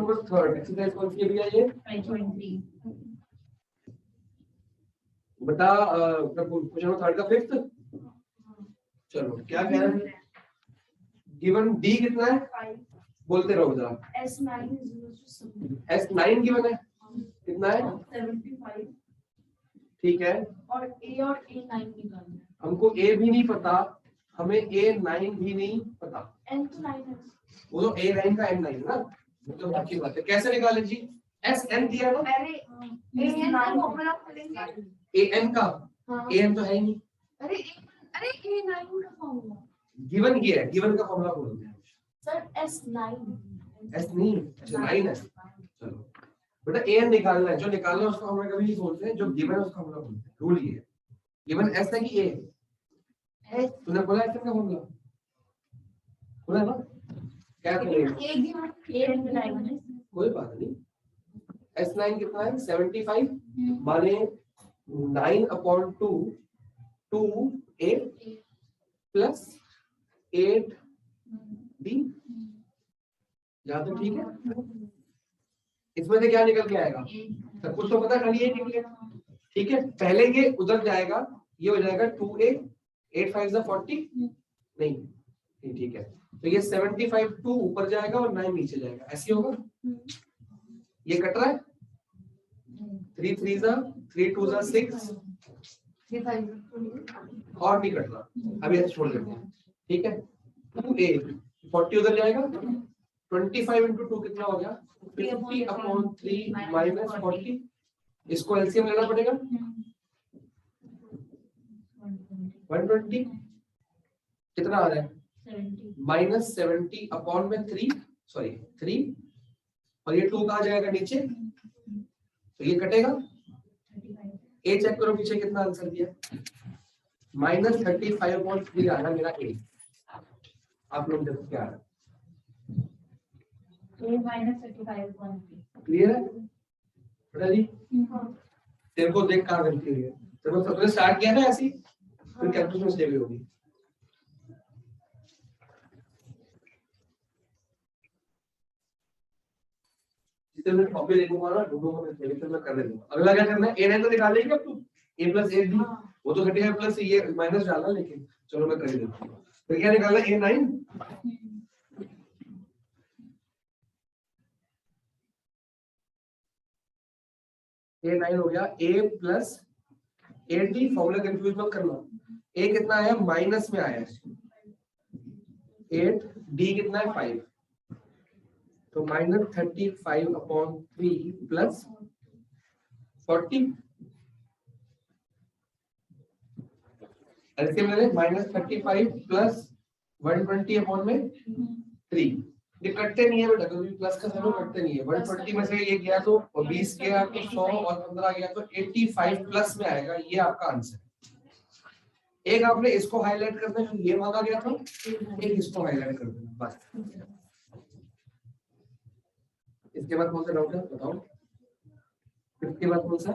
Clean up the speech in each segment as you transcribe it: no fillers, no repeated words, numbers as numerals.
Number third exercise कौन सी है भैया ये 5.3 बता क्वेश्चन नंबर थर्ड का फिफ्थ। चलो क्या कह रहे हैं गिवन डी कितना है 5 बोलते रहो जरा S9 is equal to 7 S9 given है कितना है 75 ठीक है और A और A9 निकालना है। हमको A भी नहीं पता हमें A9 भी नहीं पता N तो 9 है। वो तो A9 का M9 है ना मतलब बाकी बात है कैसे निकालें जी SN दिया ना अरे AN का फॉर्मूला खोलेंगे AN का हाँ AN तो है ही नहीं अरे A9 का फॉर्मूला गिवन ये है गिवन का फॉर्मूला बोलते हैं सर S9 S नहीं अच्छा 9 है चलो बेटा AN निकालना है जो निकालना है उसका फॉर्मूला कभी नहीं बोलते हैं जो गिवन है उसका फॉर्मूला बोलते हैं रूल ये है गिवन S है कि A है तूने बोला S का फॉर्मूला बोला ना क्या करेंगे एक गिवन कोई बात नहीं S9 कितना है 75 माने 9/2 2A प्लस 8B यहाँ तो ठीक है इसमें से क्या निकल के आएगा सब कुछ तो पता खाली ये निकलेगा ठीक है पहले ये उधर जाएगा ये हो जाएगा 2A 8 5 40 नहीं ठीक है तो ये 75 2 ऊपर जाएगा और 9 नीचे जाएगा ऐसे होगा ये कट रहा है 3 3 3 2 6 और नहीं कट रहा अभी ऐसे छोड़ देते हैं ठीक है 2A 40 उधर जाएगा 25 into 2 कितना हो गया 50/3 minus 40 इसको एलसीएम लेना पड़ेगा 120 कितना आ रहा है -70/3 सॉरी 3 और ये 2 कहाँ जाएगा नीचे तो ये कटेगा ए चेक करो पीछे कितना आंसर दिया -35/3 आ रहा मेरा ए आप लोग देखो क्या आ रहा क्लियर है बेटा जी तेरे को देख कहाँ गलती हुई है तेरे को सबने स्टार्ट किया ना ऐसी फिर कैलकुलेशन से भी होगी जितने मैं कॉपी देखूंगा ना दोनों को मैं फिर मैं कर दूंगा अगला क्या करना है a9 तो निकाल लेंगे अब तू a + 8b वो तो घटेगा प्लस ये माइनस डालना लेकिन चलो मैं कर ही देता हूँ तो क्या निकालना a9 हो गया a + 8b फॉर्मूला कंफ्यूज मत करना a कितना है माइनस में आया है 8 d कितना है 5 तो -35/3 प्लस 40 ऐसे मैंने -35 प्लस 120/3 ये कटते नहीं है बेटा कभी प्लस का साइन कटते नहीं है 120 में से ये गया तो और 20 गया तो 100 और 15 गया तो 85 प्लस में आएगा ये आपका आंसर एक आपने इसको हाईलाइट करना है ये मांगा गया था एक इसको हाईलाइट कर देना बस इसके बाद कौन सा डाउट है बताओ इसके बाद कौन सा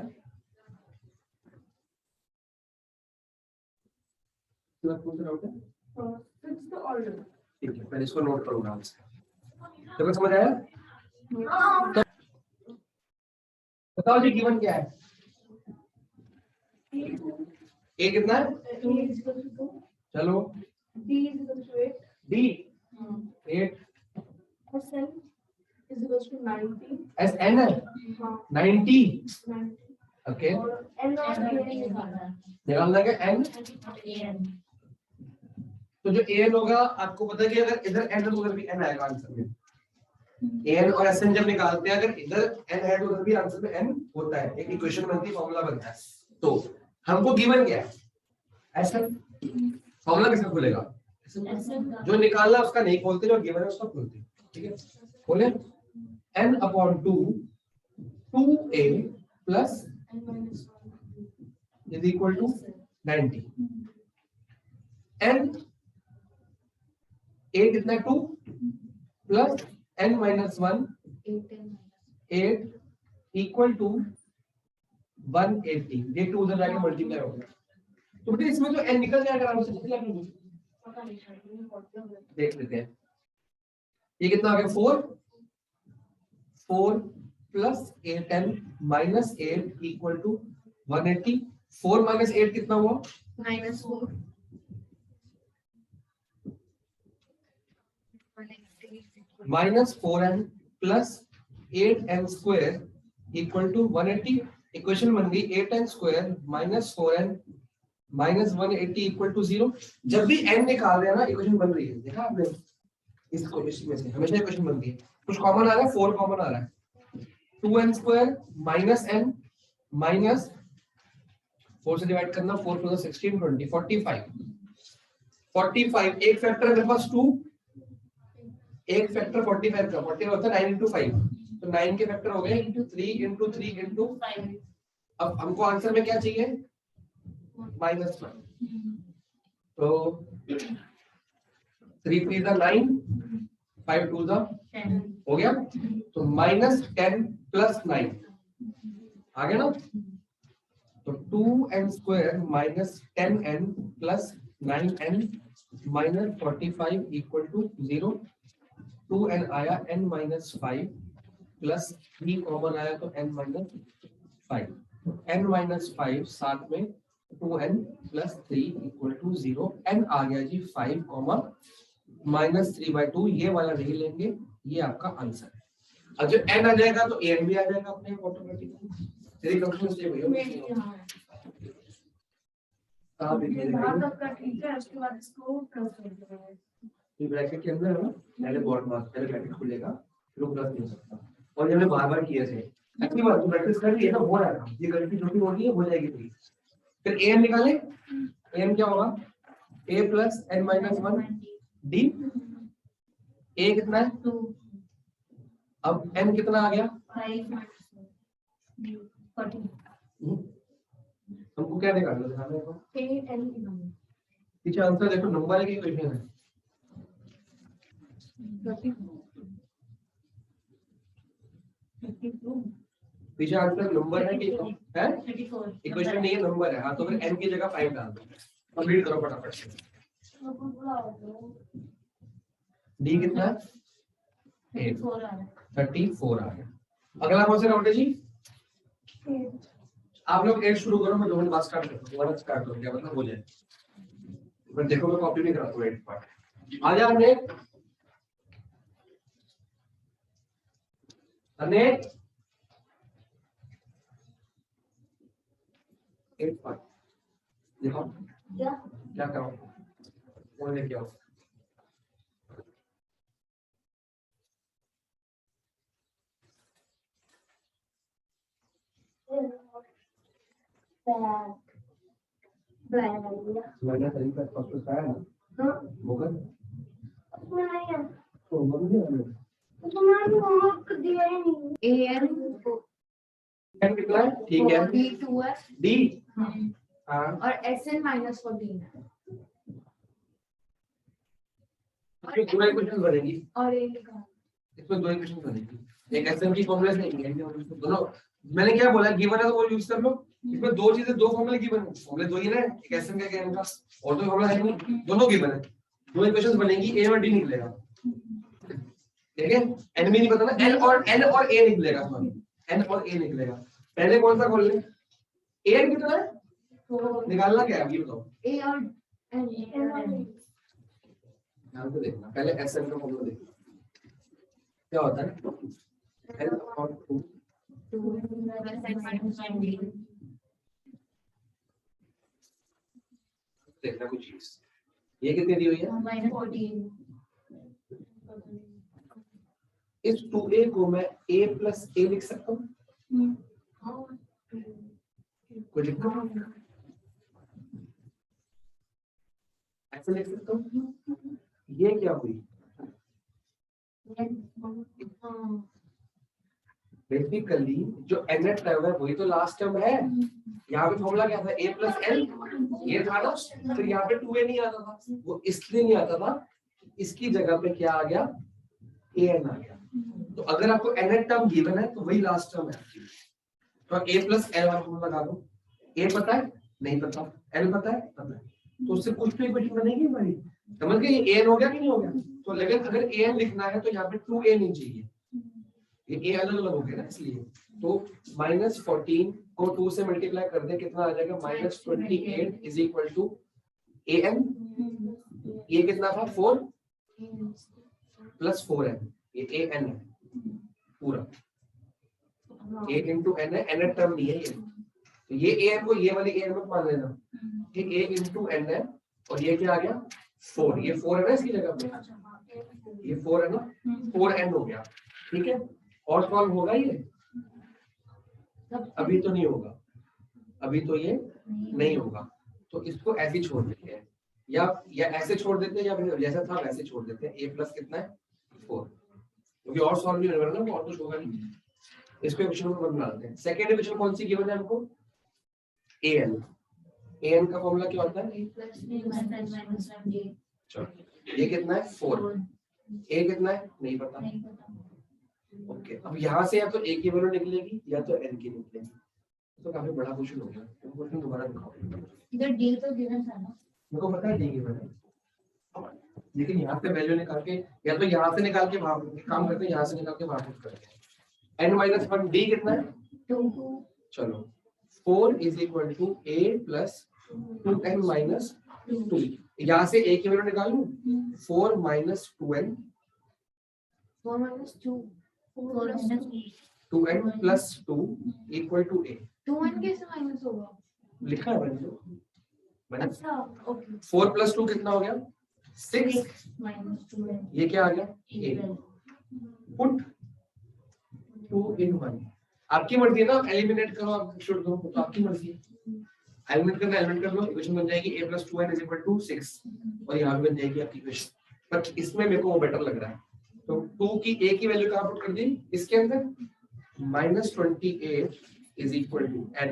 कौन सा डाउट है ठीक है पहले इसको नोट करूंगा आंसर तो समझ आया तो बताओ जी गिवन क्या है ए कितना है चलो डी 8 SN है 90 ओके निकालना है n तो जो an होगा आपको पता है कि अगर इधर n है तो उधर भी n आएगा आंसर में an और SN जब निकालते हैं अगर इधर n है तो उधर भी आंसर में n होता है एक इक्वेशन बनती है फॉर्मूला बनता है तो हमको गिवन क्या है SN फॉर्मूला कैसे खुलेगा जो निकालना उसका नहीं खोलते जो गिवन है उसका खोलते ठीक है खोले n/2 2a plus is equal to 90 n a कितना 2 plus n minus 1 8 equal to 180 ये 2 उधर जाके मल्टीप्लाई हो गया तो बेटा इसमें जो n निकल जाएगा आराम से निकल जाएगा देख लेते हैं ये कितना आ गया 4 4 plus 8n minus 8 equal to 180। 4 minus 8 कितना हुआ? -4 minus 4n plus 8n square equal to 180। Equation बन गई 8n square minus 4n minus 180 equal to 0। जब भी n निकाल रहे हैं ना इक्वेशन बन रही है, देखा आपने? इसको इसमें से हमेशा इक्वेशन बनती है। कुछ कॉमन आ रहा है, 4 कॉमन आ रहा है। 2n square minus n minus 4 से डिवाइड करना, 4 प्लस 16 20 45 45। एक फैक्टर है मेरे पास 2, एक फैक्टर 45 का 45 होता है 9 into 5, तो 9 के फैक्टर हो गए 3 into 3 into 5। अब हमको आंसर में क्या चाहिए? -1। तो 3 3 का 9, 5 2 का 10 हो गया। तो -10 प्लस 9 आ गया ना। तो 2n square minus 10n plus 9n minus 45 equal to 0। 2n आया, n माइनस 5 प्लस 3 कॉमन आया तो n माइनस 5। n माइनस 5 साथ में 2n plus 3 equal to 0। n आ गया जी 5 कॉमा -3/2। ये वाला नहीं लेंगे, ये आपका आंसर है। अब जब n आ जाएगा तो an भी आ जाएगा अपने ऑटोमेटिकली। तेरी कंफ्यूजन से भैया ठीक है, उसके बाद इसको प्लस कर देंगे। ये ब्रैकेट के अंदर है ना, पहले बॉट मार्क, पहले ब्रैकेट खुलेगा फिर वो प्लस नहीं हो सकता। और ये हमने बार-बार किया है। अच्छी बात, प्रैक्टिस कर लिए ना, हो रहा है। ये गलती छोटी होती है, हो जाएगी पूरी। फिर an निकालें, an क्या होगा? a plus n minus 1 d। a कितना है? 2 अब n कितना आ गया? 5 14 हमको क्या निकालना है? दिखाना है तो 8 n पीछे आंसर देखो, नंबर की इक्वेशन है। 32 पीछे आंसर नंबर है कि है? 34 इक्वेशन नहीं है, नंबर है। हाँ, तो फिर n की जगह 5 डाल दो। कंप्लीट करो फटाफट से। d कितना है? 34 आ रहा है। 34 आ गया। अगला कौन सा राउंड है जी? आप लोग 8 शुरू करो, मैं 2 मिनट बाद स्टार्ट करता हूं। दोबारा स्टार्ट करो, क्या मतलब हो जाए। पर देखो मैं कॉपी नहीं कराता हूं 8 पार्ट। आ जा अनेक, अनेक 8 पार्ट देखो क्या करो, वो लेके आओ। मैंने सही का फर्स्ट बताया ना। हाँ मगर तो मगर तुम्हारे होमवर्क दिया ही नहीं। n कितना है? ठीक है, D2 है। d हाँ और SN -14 है। इसमें 2 इक्वेशन बनेगी, और ये लिखा इसमें 2 इक्वेशन बनेगी। एक एसएन की फॉर्मूला से नहीं है दोनों। मैंने क्या बोला, गिवन है तो वो यूज कर लो। इसमें 2 चीजें, 2 फॉर्मूले गिवन है, फॉर्मूले 2 ही ना, एक एसएन का एक n का, और तो फॉर्मूला है नहीं, दोनों गिवन है। 2 इक्वेशंस बनेगी, a और d निकलेगा। ठीक है, n भी नहीं पता ना, n और a निकलेगा। सॉरी, n और a निकलेगा। पहले कौन सा खोल ले? a कितना है? निकालना क्या है ये बताओ। A और N ध्यान से देखना, पहले एसएन का फॉर्मूला देखना क्या होता है। n और 2 देखना कुछ चीज, ये कितनी दी हुई है? -14। इस 2a को मैं a प्लस a लिख सकता हूँ, कोई दिक्कत? ऐसे लिख सकता हूँ। ये क्या हुई? बेसिकली जो nth टर्म है वही तो लास्ट टर्म है। यहाँ पे फॉर्मूला क्या था? a प्लस l, ये था ना। फिर यहाँ पे 2a नहीं आता था, वो इसलिए नहीं आता था, इसकी जगह पे क्या आ गया? an आ गया। तो अगर आपको nth टर्म गिवन है तो वही लास्ट टर्म है आपकी। तो a प्लस l वाला फॉर्मूला लगा दो। a पता है? नहीं पता। l पता है? पता है। तो उससे कुछ तो इक्वेशन बनेगी हमारी। समझ गए? ये an हो गया कि नहीं हो गया? तो लेकिन अगर an लिखना है तो यहाँ पे 2a नहीं चाहिए, ये ए अलग अलग हो गया ना, इसलिए तो -14 को 2 से मल्टीप्लाई कर दे, कितना आ जाएगा -28 इज इक्वल टू an, ये कितना था 4 प्लस 4n, ये an है पूरा, a इंटू n है, n टर्म नहीं है ये, तो ये an को ये वाली an मत मान लेना, ये a इंटू n है और ये क्या आ गया 4, ये 4 है ना इसकी जगह पे, ये 4 है ना, 4n हो गया, ठीक है। और सॉल्व होगा ये? अभी तो नहीं होगा, अभी तो ये नहीं होगा, तो इसको ऐसे ही छोड़ देते हैं, या ऐसे छोड़ देते हैं, या फिर जैसा था वैसे छोड़ देते हैं। a प्लस कितना है 4, क्योंकि और सॉल्व नहीं होगा ना, और कुछ होगा नहीं, इसको इक्वेशन को बना लेते हैं। सेकंड इक्वेशन कौन सी गिवन है हमको? an, an का फॉर्मूला क्या होता है? चलो ये कितना है 4, a कितना है नहीं पता, ओके। अब यहाँ से या तो a की वैल्यू निकलेगी या तो n की निकलेगी, तो काफी बड़ा क्वेश्चन हो गया। तो क्वेश्चन दोबारा दिखाओ, इधर d तो गिवन था ना, मेरे को पता है d की वैल्यू, लेकिन यहाँ से वैल्यू निकाल के या तो यहाँ से निकाल के वहां काम करते हैं, यहाँ से निकाल के वहां पुट करते हैं। n-1 d कितना है 2, चलो 4 is equal to a plus 2n minus 2, यहाँ से a की वैल्यू निकालूं 4 minus 2n 4 minus 2, 4 minus 2n plus 2 equal to a, 2n कैसे माइनस होगा? लिखा है मैंने अच्छा ओके, 4 प्लस 2 कितना हो गया 6, 6 minus 2n, ये क्या आ गया a, पुट 2 in 1, आपकी मर्जी है ना, एलिमिनेट करो आप छोड़ दो, तो आपकी मर्जी है, एलिमिनेट करना एलिमिनेट कर लो, इक्वेशन बन जाएगी a plus 2n is equal to 6, और यहाँ पे बन जाएगी आपकी इक्वेशन, पर इसमें मेरे को वो बेटर लग रहा है। तो 2 की a की वैल्यू कहाँ पुट कर दी इसके अंदर, -28 is equal to n,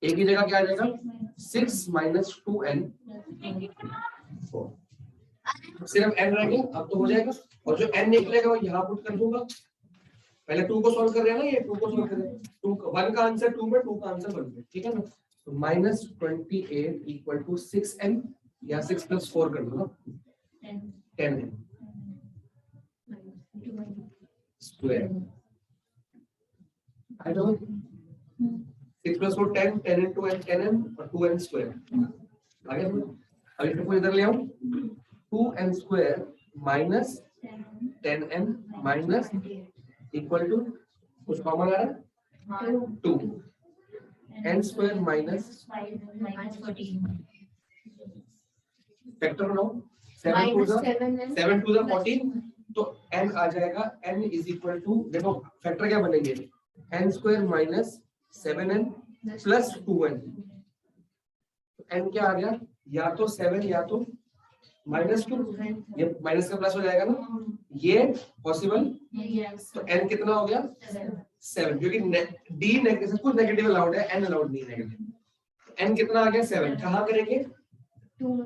a की जगह क्या आ जाएगा 6 minus 2n, 4, सिर्फ n रह गया, अब तो हो जाएगा, और जो n निकलेगा वो यहाँ पुट कर दूंगा। पहले 2 को सॉल्व कर रहे हैं ना, ये 2 को सॉल्व कर रहे हैं, 2 1 का आंसर 2 में, 2 का आंसर 1 में, ठीक है ना। तो -28 इक्वल टू 6n, या 6 प्लस 4 कर दो ना 10n square, I don't 6 plus 4 10, 10 into n 10n और 2n स्क्वायर, आगे अब इसको इधर ले आओ, 2n square minus 10n minus equal to कुछ कॉमन आ रहा है 2, n square minus 5 minus 14, factor बनाओ, 7 to the 14, तो n आ जाएगा, n इज इक्वल टू, देखो फैक्टर क्या बनेंगे, n square minus 7n plus 2n, n क्या आ गया, या तो 7 या तो -2, ये माइनस का प्लस हो जाएगा ना, ये पॉसिबल, तो n कितना हो गया 7, क्योंकि d नेगेटिव, कुछ नेगेटिव अलाउड है, n अलाउड नहीं है नेगेटिव, n कितना आ गया 7, कहाँ करेंगे 2 में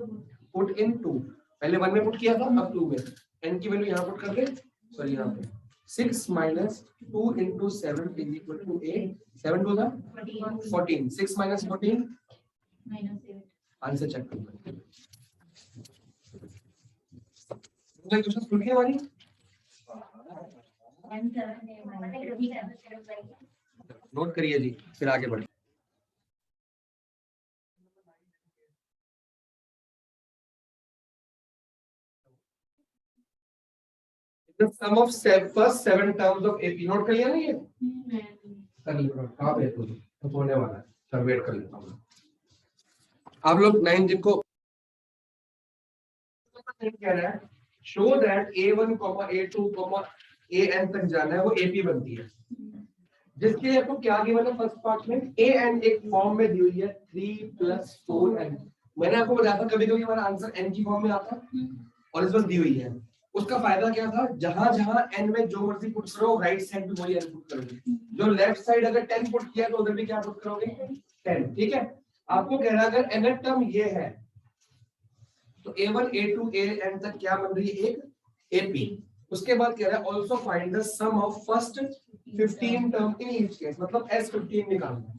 पुट इन 2, पहले 1 में पुट किया था, अब 2 में, n की वैल्यू यहाँ पुट कर दे, सॉरी यहाँ पे 6 minus 2 into 7 is equal to 8, 7 to the 14, 6 minus 14 -8, answer check करो, क्वेश्चन खुल गया हमारी, नोट करिए जी, फिर आगे बढ़े। The sum of first 7 terms of AP, note कर लिया ना ये, कर लिया, कहाँ पे तो होने वाला है, सर वेट कर लेता हूँ। आप लोग 9 जिनको कह रहा है, show that A1, A2, AN तक जाना है, वो AP बनती है, जिसके लिए आपको क्या गिवन है फर्स्ट पार्ट में, AN एक फॉर्म में दी हुई है 3 + 4n, मैंने आपको बताया था कभी कभी हमारा आंसर n की फॉर्म में आता है, और इस वक्त दी हुई है, उसका फायदा क्या था, जहां जहां n में जो मर्जी पुट करो, राइट साइड भी वही n पुट करोगे, जो लेफ्ट साइड अगर 10 पुट किया तो उधर भी क्या पुट करोगे 10, ठीक है। आपको कह रहा है अगर nth टर्म ये है तो A1, A2, AN तक क्या बन रही है, एक AP, उसके बाद कह रहा है also find the sum of first 15 term in each case, मतलब S15 निकालना है,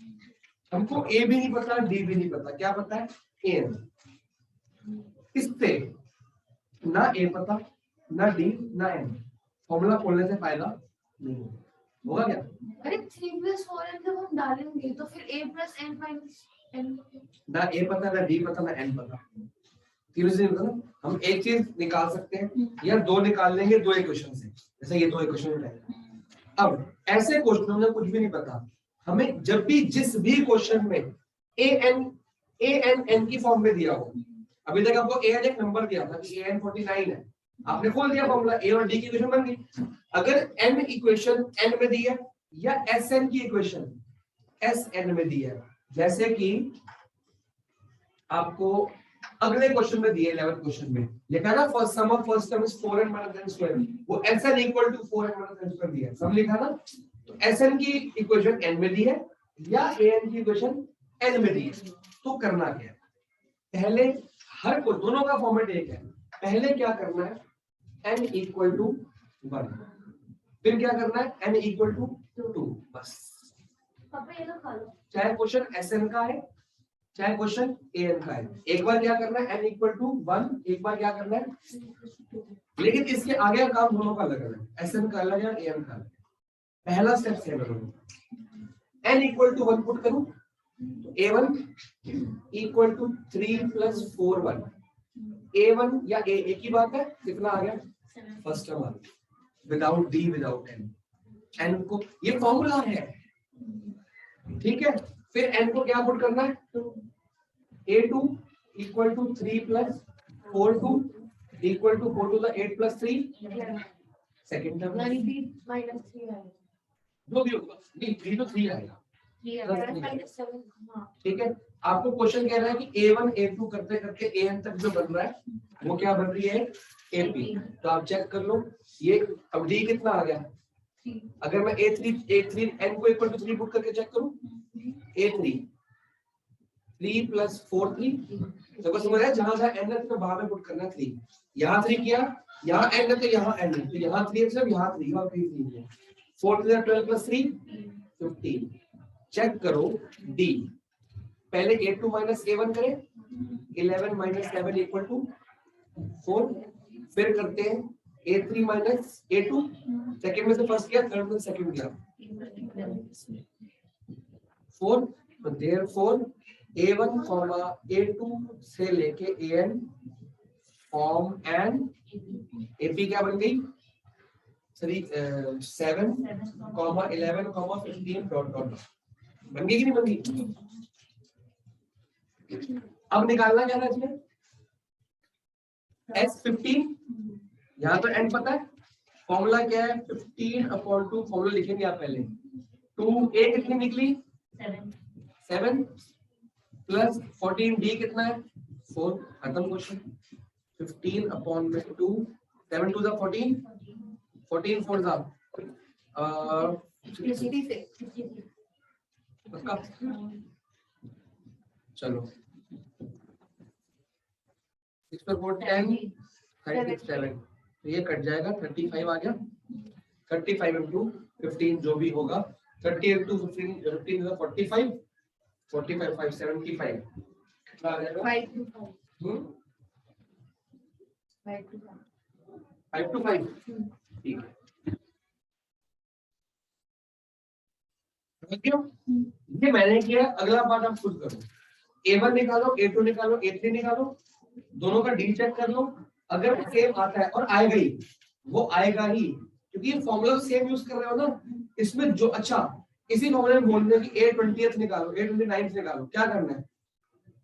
हमको A भी नहीं पता, D भी नहीं पता, क्या पता है AN, इससे ना A पता ना D ना N, फॉर्मूला खोलने से फायदा नहीं होगा क्या? अरे 3 + 4n जब हम डालेंगे तो फिर a + n - n ना ए पता ना डी पता ना एन पता, तीनों से पता ना। हम एक चीज निकाल सकते हैं या दो निकाल लेंगे दो इक्वेशन से, जैसे ये दो इक्वेशन उठाएंगे। अब ऐसे क्वेश्चनों में कुछ भी नहीं पता, हमें जब भी जिस भी क्वेश्चन में ए एन एन की फॉर्म में दिया हो, अभी तक आपको ए एन एक नंबर दिया था कि an 49 है, आपने खोल दिया फॉर्मूला, ए और डी की इक्वेशन बन गई। अगर एन इक्वेशन एन में दी है या एस एन की इक्वेशन एस एन में दी है, जैसे कि आपको अगले क्वेश्चन में दिए 11th क्वेश्चन में लिखा ना first sum of first term is 4n - n square, वो sn = 4n - n स्क्वायर दिया है, सब लिखा ना। तो sn की इक्वेशन n में दी है या an की इक्वेशन n में दी है, तो करना क्या है, पहले हर को दोनों का फॉर्मेट एक है, पहले क्या करना है n = 1, फिर क्या करना है n = 2, बस। पापा ये लो खा लो। चाहे क्वेश्चन sn का है चाहे क्वेश्चन an का है, एक बार क्या करना है n = 1, एक बार क्या करना है, लेकिन इसके आगे का काम दोनों का अलग अलग है, sn का अलग है an का अलग। पहला स्टेप सेम है, n = 1 पुट करूं तो a1 = 3 + 4 1, a1 या a एक ही बात है, कितना आ गया फर्स्ट टर्म आ गया, without d without n, n को ये फॉर्मूला है, ठीक है। फिर n को क्या पुट करना है, a2 = 3 + 4 2 = 4 to the 8 + 3 second term, यानी b - 3 आएगा। जो भी होगा नहीं 3 तो 3 आएगा, 3 आएगा -7। हां ठीक है। आपको क्वेश्चन कह रहा है कि a1 a2 करते करते an तक जो बन रहा है वो क्या बन रही है ap, तो आप चेक कर लो ये अब d कितना आ गया, 3 अगर मैं a3 n को = 3 पुट करके चेक करूं, a3 3 + 4 3, सबको समझ आया, जहां जहां n है तो वहां पे पुट करना है 3, यहां 3 किया, यहां n है तो यहां n है, तो यहां 3 है सिर्फ यहां 3 और 3 है, 4 × 12 + 3 15। चेक करो d, पहले a2 - a1 करें, 11 - 7 = 4, फिर करते हैं a3 - a2, सेकंड में से फर्स्ट किया, थर्ड में सेकंड किया 4, तो देयरफॉर a1, a2 से लेके an फॉर्म एंड ap क्या बन गई 7, 11, 15 डॉट डॉट बन गई कि नहीं बन गई। अब निकालना क्या था इसमें s15, यहाँ तो n पता है, फॉर्मूला क्या है 15/2, फॉर्मूला लिखेंगे आप पहले, 2a कितनी निकली 7 प्लस 14d कितना है 4, खत्म क्वेश्चन। 15/2, 7 2 14, 14 4 पक्का, चलो 6 पर 4 10 36 7, तो ये कट जाएगा 35 आ गया, 35 × 15 जो भी होगा, 30 × 15 15 45, 45 5 75 कितना आ जाएगा 5 to 5 5 to 5, ठीक है। ये मैंने किया, अगला पार्ट आप खुद करो, a1 निकालो, a2 निकालो, a3 निकालो, दोनों का डी चेक कर लो, अगर सेम आता है, और आएगा ही, वो आएगा ही, क्योंकि ये फॉर्मूला सेम यूज कर रहे हो ना, इसमें जो अच्छा इसी फॉर्मूले में बोल रहे कि a20th निकालो, a29th निकालो, क्या करना है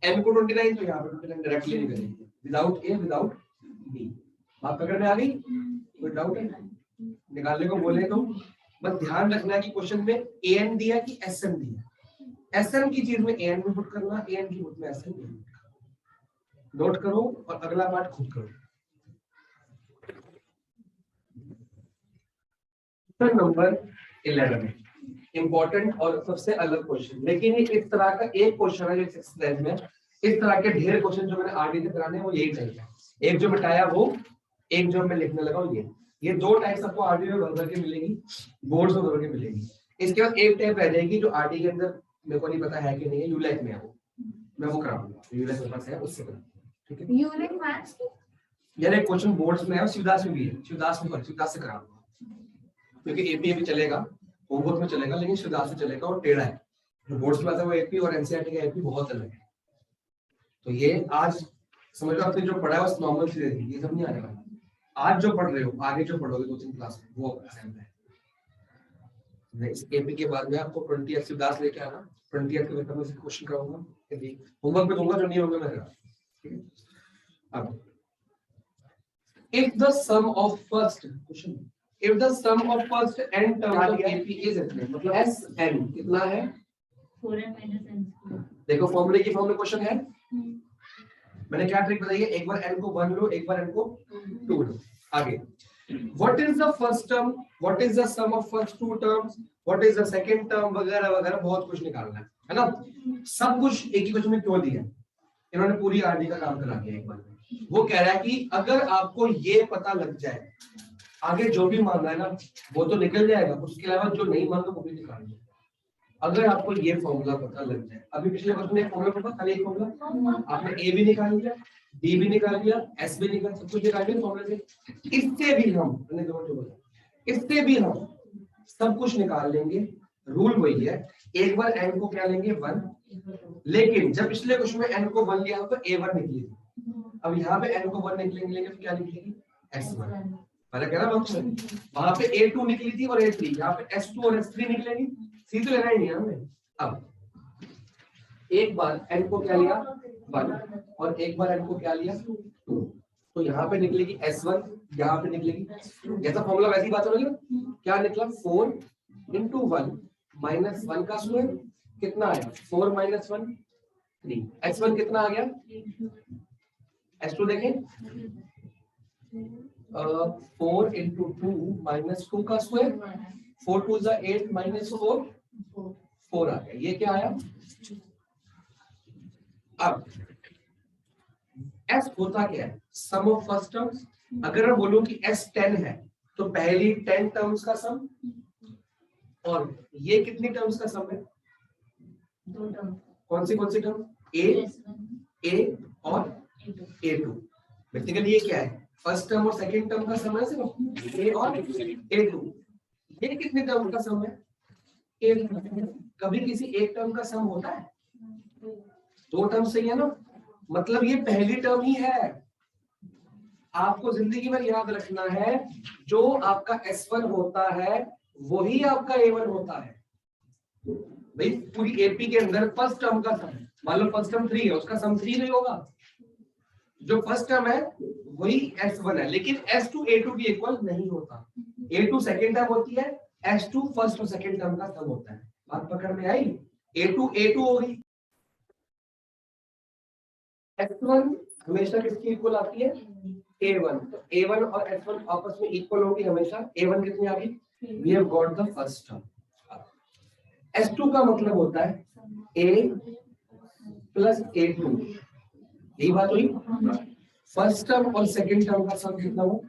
m को 29, तो यहाँ पे 29 डायरेक्टली निकालेंगे, विदाउट a विदाउट b, बात पकड़ में आ गई, कोई डाउट है निकालने को बोले तो बस ध्यान रखना है कि क्वेश्चन में an दिया कि sn दिया, sn की चीज में an में पुट करना, an की पुट में sn नोट करो, और अगला पार्ट खुद करो। नंबर 11 इंपॉर्टेंट और सबसे अलग क्वेश्चन, लेकिन ये इस तरह का एक क्वेश्चन है जो एक्सरसाइज में, इस तरह के ढेर क्वेश्चन जो मैंने आरडी से कराने वो यही टाइप है, एक जो मिटाया वो, एक जो मैं लिखने लगा वो ये दो टाइप्स आपको आरडी में भर के मिलेगी, बोर्ड्स में भर के मिलेगी। इसके बाद एक टाइप रह जाएगी जो आरडी के अंदर मेरे को नहीं पता है कि नहीं है, यूलेक में है वो, मैं वो कराऊंगा, यूलेक के पास है उससे करूंगा, ठीक है। यूनिक मैथ्स यार एक क्वेश्चन बोर्ड्स में है और शिवदास में भी है, शिवदास में शिवदास से कराऊंगा, क्योंकि एपी भी चलेगा, होमवर्क में चलेगा, लेकिन शिवदास से चलेगा और टेढ़ा है। जो बोर्ड्स में आता है वो एपी और एनसीईआरटी का एपी बहुत अलग है। तो ये आज समझ लो आपने जो पढ़ा है बस नॉर्मल से थी, ये सब नहीं आने वाला। आज जो पढ़ रहे हो, आगे जो पढ़ोगे 2-3 क्लास में, वो अहम है। इस एपी के बाद में आपको 20 शिवदास लेके आना, 20 के पेपर में से क्वेश्चन कराऊंगा, होमवर्क में दूंगा, जो नहीं होंगे मैं करा। ठीक है। अब if the sum of first question, if the sum of first n terms of AP is इतने, मतलब SN कितना है 4n minus n square। देखो फॉर्मूले की फॉर्म में क्वेश्चन है, मैंने क्या ट्रिक बताई है, एक बार n को 1 लो, एक बार n को 2 लो। आगे what is the first term, what is the sum of first two terms, what is the second term, वगैरह वगैरह बहुत कुछ निकालना है ना। सब कुछ एक ही क्वेश्चन में क्यों दिया, इन्होंने पूरी आरडी का काम करा दिया एक बार में। वो कह रहा है कि अगर आपको ये पता लग जाए, आगे जो भी मांगा है ना वो तो निकल जाएगा, उसके अलावा जो नहीं मांगा वो भी निकाल दो। अगर आपको ये फॉर्मूला पता लग जाए, अभी पिछले क्वेश्चन में एक फॉर्मूला पता, खाली एक फॉर्मूला, आपने ए भी निकाल लिया, डी भी निकाल लिया, एस भी निकाल, सब कुछ निकाल लिया फॉर्मूले से। इससे भी हम सब कुछ निकाल लेंगे। रूल वही है, एक बार n को क्या लेंगे 1, लेकिन जब पिछले क्वेश्चन में n को 1 लिया तो a1 निकली थी, अब यहाँ पे n को 1 निकलेंगे तो क्या निकलेगी s1। पहले कह रहा हूँ वहां पे a2 निकली थी और a3, यहाँ पे s2 और s3 निकलेगी, सी तो लेना ही नहीं है हमें। अब एक बार n को क्या लिया 1 और एक बार n को क्या लिया 2, तो यहाँ पे निकलेगी s1, यहाँ पे निकलेगी, जैसा फॉर्मूला वैसी बात हो रही है। क्या निकला 4 into 1 minus 1 का स्क्वायर कितना आया 4 minus 1 3, s1 कितना आ गया, s2 देखें 4 into 2 minus 2 का स्क्वायर, 4 2 is 8 minus 4 4 आ गया। ये क्या आया। अब s होता क्या है, सम ऑफ फर्स्ट टर्म्स। अगर मैं बोलूं कि s 10 है तो पहली 10 टर्म्स का सम, और ये कितनी टर्म्स का सम है, 2 टर्म। कौन सी टर्म, a और a2। बेसिकली ये क्या है, फर्स्ट टर्म और सेकंड टर्म का सम है सिर्फ a और a2। ये कितनी टर्म का सम है, कभी किसी एक टर्म का सम होता है, 2 टर्म सही है ना, मतलब ये पहली टर्म ही है। आपको जिंदगी भर याद रखना है, जो आपका S1 होता है वही आपका A1 होता है। भाई पूरी एपी के अंदर फर्स्ट टर्म का सम, मान लो फर्स्ट टर्म 3 है, उसका सम 3 नहीं होगा, जो फर्स्ट टर्म है वही S1 है, लेकिन S2 A2 भी इक्वल नहीं होता। A2 सेकंड टर्म होती है, S2 फर्स्ट और सेकंड टर्म का सम होता है। बात पकड़ में आई, A2 होगी, S1 हमेशा किसकी इक्वल आती है, A1। तो A1 और S1 आपस में इक्वल होगी हमेशा। A1 कितनी आ गई, we have got the first term। S2 का मतलब होता है A प्लस A2, यही बात हुई। फर्स्ट टर्म और सेकंड टर्म का सम कितना हो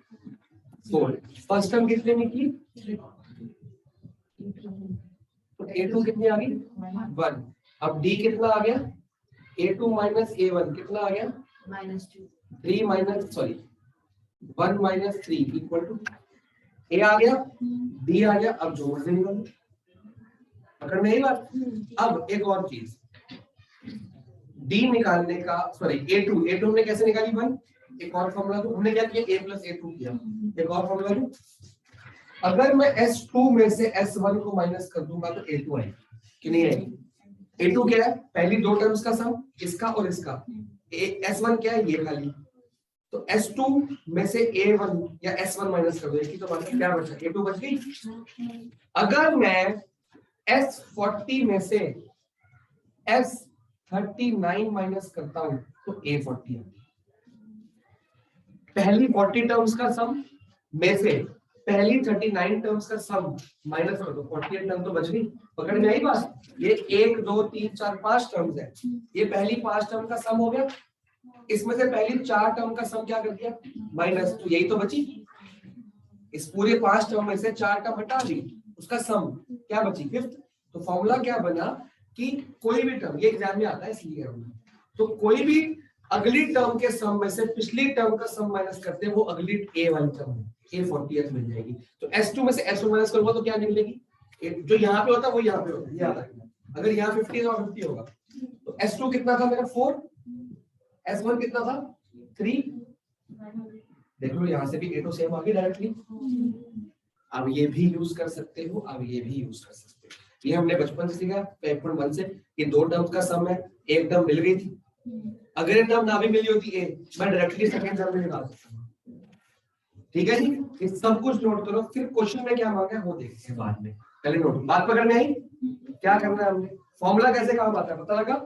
4, फर्स्ट टर्म कितने निकली, तो A2 कितनी आ गई 1। अब D कितना आ गया, A2 माइनस A1 कितना आ गया -2, 3 minus 1 minus 3 equal to A आ गया, D आ गया। अब जोड़ से निकालो, पकड़ में यही बात। अब एक और चीज, D निकालने का, सॉरी A2 ने कैसे निकाली 1, एक और फॉर्मूला दो। हमने क्या किया, A प्लस A2 किया, एक और फॉर्मूला दो। अगर मैं S2 में से S1 को माइनस कर दूंगा तो A2 आएगी कि नहीं आएगी। A2 क्या है, पहली 2 टर्म्स का सम, इसका और इसका। S1 क्या है, ये खाली, तो S2 में से A1 या S1 माइनस कर दो, एक ही तो बात है, क्या बचा, A2 बच गई। अगर मैं S40 में से S39 माइनस करता हूं तो A40 है। पहली 40 टर्म्स का सम में से पहली 39 टर्म्स का सम माइनस कर दो, 48 टर्म तो बच गई। पकड़ में आई बात। ये 1 2 3 4 5 टर्म्स है, ये पहली 5 टर्म का सम हो गया, इसमें से पहली 4 टर्म का सम क्या कर दिया माइनस, तो यही तो बची। इस पूरे 5 टर्म में से 4 टर्म हटा दी, उसका सम क्या बची 5th। तो फॉर्मूला क्या बना कि कोई भी टर्म, ये एग्जाम में आता है इसलिए, तो कोई भी अगली टर्म के सम में से पिछली टर्म का सम माइनस करते हैं, वो अगली ए वाली टर्म है, ए 40th मिल जाएगी। तो S2 में से S1 माइनस करूंगा तो क्या निकलेगी, जो यहाँ पे होता है वो यहाँ पे होता है, याद रखना। अगर यहाँ 50 है और 50 होगा तो S2 कितना था मेरा 4, S1 कितना था 3। देख लो यहाँ से भी A तो सेम आ गई डायरेक्टली। अब ये भी यूज कर सकते हो, अब ये भी यूज कर सकते हो। ये हमने बचपन से सीखा 1.1 से, ये दो टर्म्स का सम है, एक टर्म मिल गई थी, अगर ये टर्म ना भी मिली होती ए, मैं डायरेक्टली सेकंड टर्म में निकाल सकता हूँ। ठीक है जी, ये सब कुछ नोट करो, फिर क्वेश्चन में क्या मांगा है वो देखते हैं बाद में। पहले नोट, बात पकड़ में आई, क्या करना है हमने, फॉर्मूला कैसे काम आता है पता लगा।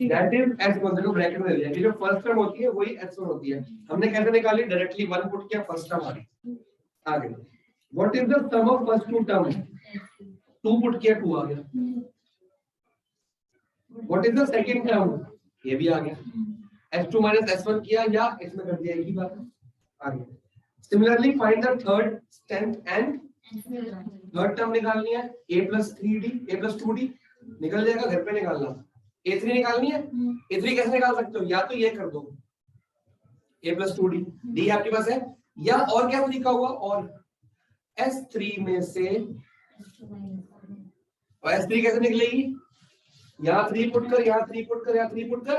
That is S1, देखो ब्रैकेट में दिया है, जो फर्स्ट टर्म होती है वही S1 होती है। हमने कैसे निकाली, डायरेक्टली 1 पुट किया, फर्स्ट टर्म आ गई। आगे what is the sum of first two term, 2 put किया 2 आ गया। What is the second term, ये भी आ गया। S2 माइनस S1 किया या इसमें कर दिया, एक ही बात आगे। Similarly find the third स्टेंथ and third term निकालनी है, a plus 3d a plus 2d निकल जाएगा, घर पे निकालना। a3 निकालनी है, a3 कैसे निकाल सकते हो, या तो ये कर दो a plus 2d, d आपके पास है, या और क्या लिखा हुआ, और S3 में से, और S3 कैसे निकलेगी, यहाँ 3 पुट कर, यहाँ 3 पुट कर, यहाँ 3 पुट कर,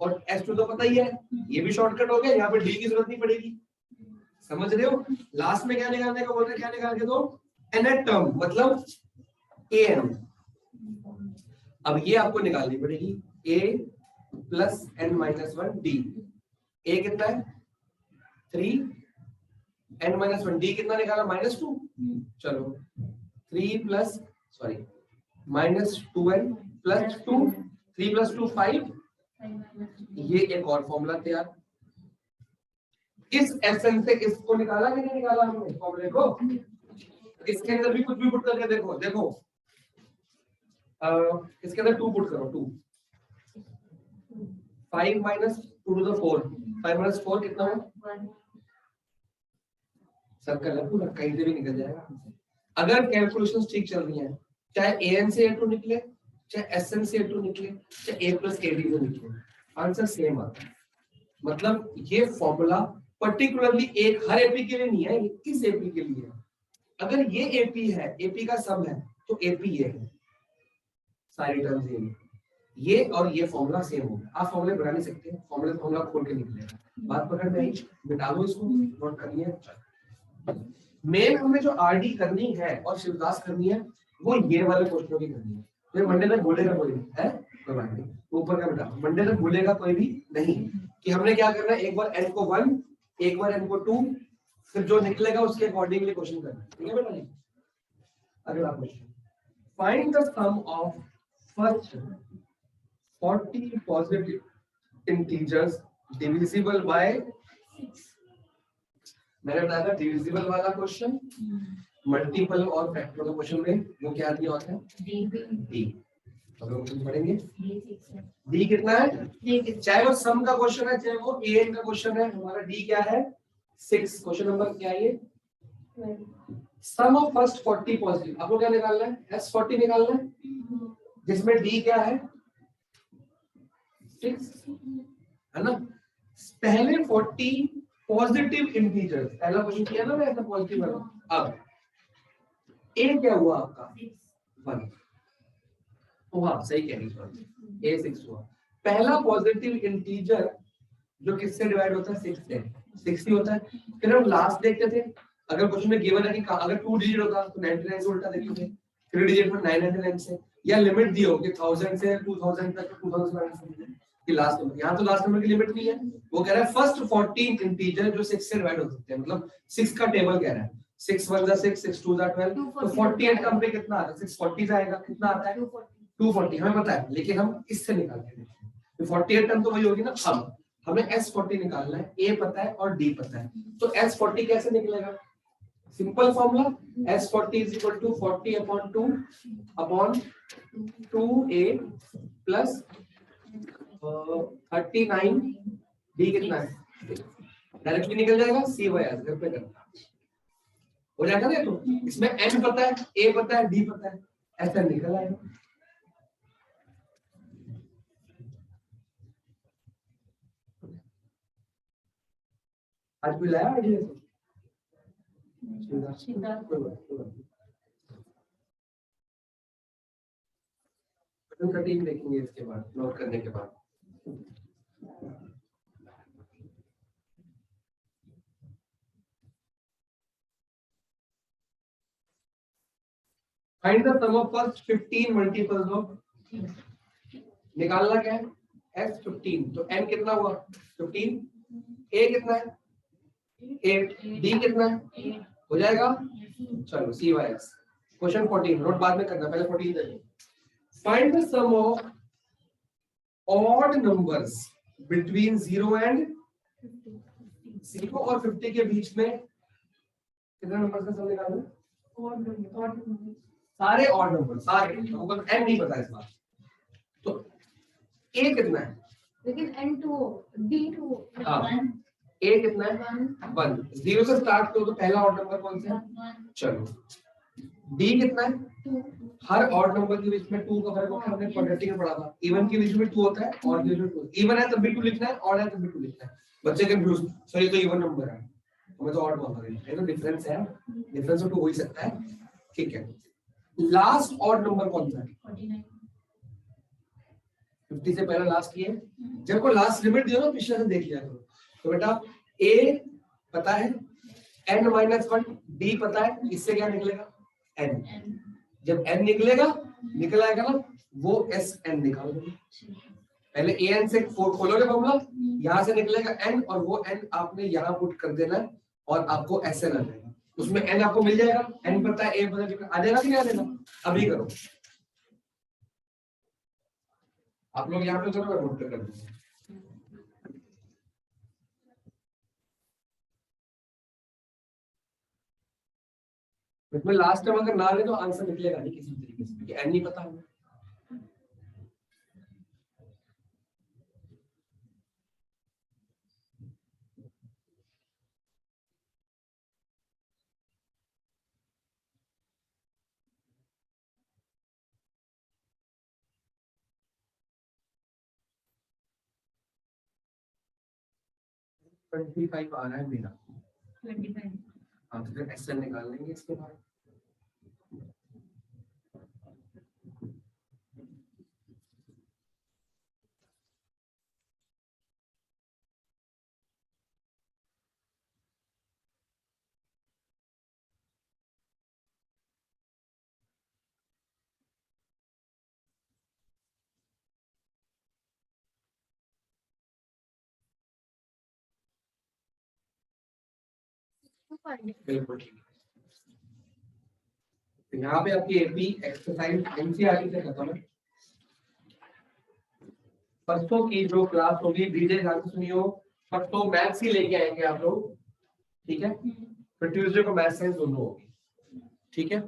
और S2 तो पता ही है, ये भी शॉर्टकट हो गया, यहाँ पे d की जरूरत नहीं पड़ेगी। समझ रहे हो, लास्ट में क्या निकालने का बोल रहे हैं, क्या निकाल के दो, nth टर्म मतलब an। अब ये आपको निकालनी पड़ेगी, a plus n minus 1 d, a कितना है 3, n minus 1 d कितना निकाला -2, चलो 3 plus sorry -2n plus 2, 3 plus 2 5, ये एक और फॉर्मूला तैयार। इस Sn से इसको निकाला कि नहीं निकाला हमने फॉर्मूले को, इसके अंदर भी कुछ भी पुट करके देखो, देखो इसके अंदर 2 पुट करो, 2 5 minus 2 to the 4, 5 minus 4 कितना हुआ, सर्कल है पूरा, कहीं से भी निकल जाएगा। अगर कैलकुलेशंस ठीक चल रही हैं, चाहे an से a2 निकले, चाहे Sn से a2 निकले, चाहे a plus ad से निकले, आंसर सेम आता है। मतलब ये फॉर्मूला पर्टिकुलरली एक हर एपी के लिए नहीं है, किस एपी के लिए है। अगर ये एपी है, एपी का सम है, तो एपी ये है, सारी टर्म्स ये और ये फॉर्मूला सेम होगा। आप फॉर्मूले बना नहीं सकते, फॉर्मूला खोल के निकलेगा। बात पकड़ में आई, मिटा दो इसको, नोट करनी है। मेन हमें जो आरडी करनी है और शिवदास करनी है, वो ये वाले क्वेश्चनों की करनी है। तो मंडे तक बोलेगा कोई है, कोई बात नहीं, ऊपर का बेटा मंडे तक बोलेगा कोई भी नहीं कि हमने क्या करना है, एक बार n को 1, एक बार n को 2, फिर जो निकलेगा उसके अकॉर्डिंगली क्वेश्चन करना है। ठीक है बेटा जी, अगला question, find the sum of first 40 positive integers divisible by 6। मैंने बताया था डिविजिबल वाला क्वेश्चन मल्टीपल और फैक्टोरियल क्वेश्चन में वो क्या दिया होता है, डी। अब लोग पढ़ेंगे डी कितना है, चाहे वो सम का क्वेश्चन है, चाहे वो an का क्वेश्चन है, हमारा डी क्या है 6। क्वेश्चन नंबर क्या है ये, सम ऑफ फर्स्ट 40 पॉजिटिव। आपको क्या निकालना है, S40 निकालना है, जिसमें डी क्या है 6 है ना। पहले 40 पॉजिटिव इंटीजर्स, पहला क्वेश्चन किया ना ऐसा पॉजिटिव वाला। अब ए क्या हुआ आपका 1, हाँ सही कह रही है, ए 6 हुआ। पहला पॉजिटिव इंटीजर जो किससे डिवाइड होता है 6 से, 6 ही होता है। फिर हम लास्ट देखते थे, अगर क्वेश्चन में गिवन है कि अगर 2 डिजिट होता तो 99 से उल्टा देखते थे, 3 डिजिट में 999 से, या लिमिट दी हो कि 1000 से 2000 तक, 2000 कि लास्ट नंबर। यहाँ तो लास्ट नंबर की लिमिट नहीं है, वो कह रहा है फर्स्ट 40 इंटीजर जो 6 से डिवाइड हो सकते हैं, मतलब 6 का टेबल कह रहा है, 6 1 6, 6 2 12, तो 48 टर्म पे कितना आता है, 640 आएगा, कितना आता है 240, हमें पता है, लेकिन हम इससे निकालते हैं तो 48 टर्म तो वही होगी ना। अब हमें S40 निकालना है, A पता है और D पता है, तो S40 कैसे निकलेगा, simple formula, S40 is equal to 40 upon 2 upon 2A plus 39, D कितना है, डायरेक्टली निकल जाएगा, C by S, घर पे करना हो जाएगा ना। तो इसमें N पता है, A पता है, D पता है, ऐसा निकल आएगा। आज कोई लाया आइडिया से? कटिंग देखेंगे इसके बाद, नोट करने के बाद। Find the sum of first 15 multiples of, निकालना क्या है? S 15, तो n कितना हुआ? 15, a कितना है? 8, d कितना है? हो जाएगा। चलो C by S। Question 14 note बाद में करना, पहले 14 देखिए। Find the sum of odd numbers between 0 and 0 और 50 के बीच में कितने नंबर का सम निकालना है? सारे ऑड नंबर, सारे, हमको n नहीं पता इस बार। तो a कितना है? लेकिन n2 d2 हाँ, a कितना है? 1। 0 से स्टार्ट करो तो पहला ऑड नंबर कौन सा है? चलो d कितना है? 2। हर ऑड नंबर के बीच में 2 का फर्क होता है, हमने क्वाड्रेटिक में पढ़ा था। इवन के बीच में 2 होता है, ऑड के बीच में 2। इवन है तब भी 2 लिखना है, ऑड है तब भी 2 लिखना है। बच्चे कंफ्यूज, सर ये तो इवन नंबर है, हमें तो ऑड बोलना है। ये तो डिफरेंस है, डिफरेंस तो 2 हो ही सकता है। ठीक है, लास्ट ऑड नंबर कौन सा है? 49। 50 से पहला लास्ट ये। जब को लास्ट लिमिट दियो ना, पिछले से देख लिया करो। तो बेटा a पता है, n-1, d पता है, इससे क्या निकलेगा? n। जब n निकलेगा, निकल आएगा ना, वो sn निकाल दो। पहले an से खोलोगे फॉर्मूला, यहाँ से निकलेगा n और वो n आपने यहाँ पुट कर देना है और आपको sn आ जाएगा। उसमें n आपको मिल जाएगा, n पता है, a पता है, आ जाएगा कि नहीं आ जाएगा? अभी करो आप लोग, यहाँ पे करो, मैं नोट कर दूंगा। इसमें लास्ट टाइम अगर ना ले तो आंसर निकलेगा नहीं किसी तरीके से, क्योंकि n नहीं पता हमें। आ रहा है मेरा 25। हाँ, तो फिर SN निकाल लेंगे इसके बाद। बिल्कुल ठीक है। तो यहाँ पे आपकी एपी एक्सरसाइज एनसीईआरटी से खत्म है। परसों की जो क्लास होगी, डीजे ध्यान से सुनियो, परसों मैथ्स ही लेके आएंगे आप लोग, ठीक है? फिर ट्यूसडे को मैथ्स साइंस दोनों होगी, ठीक है?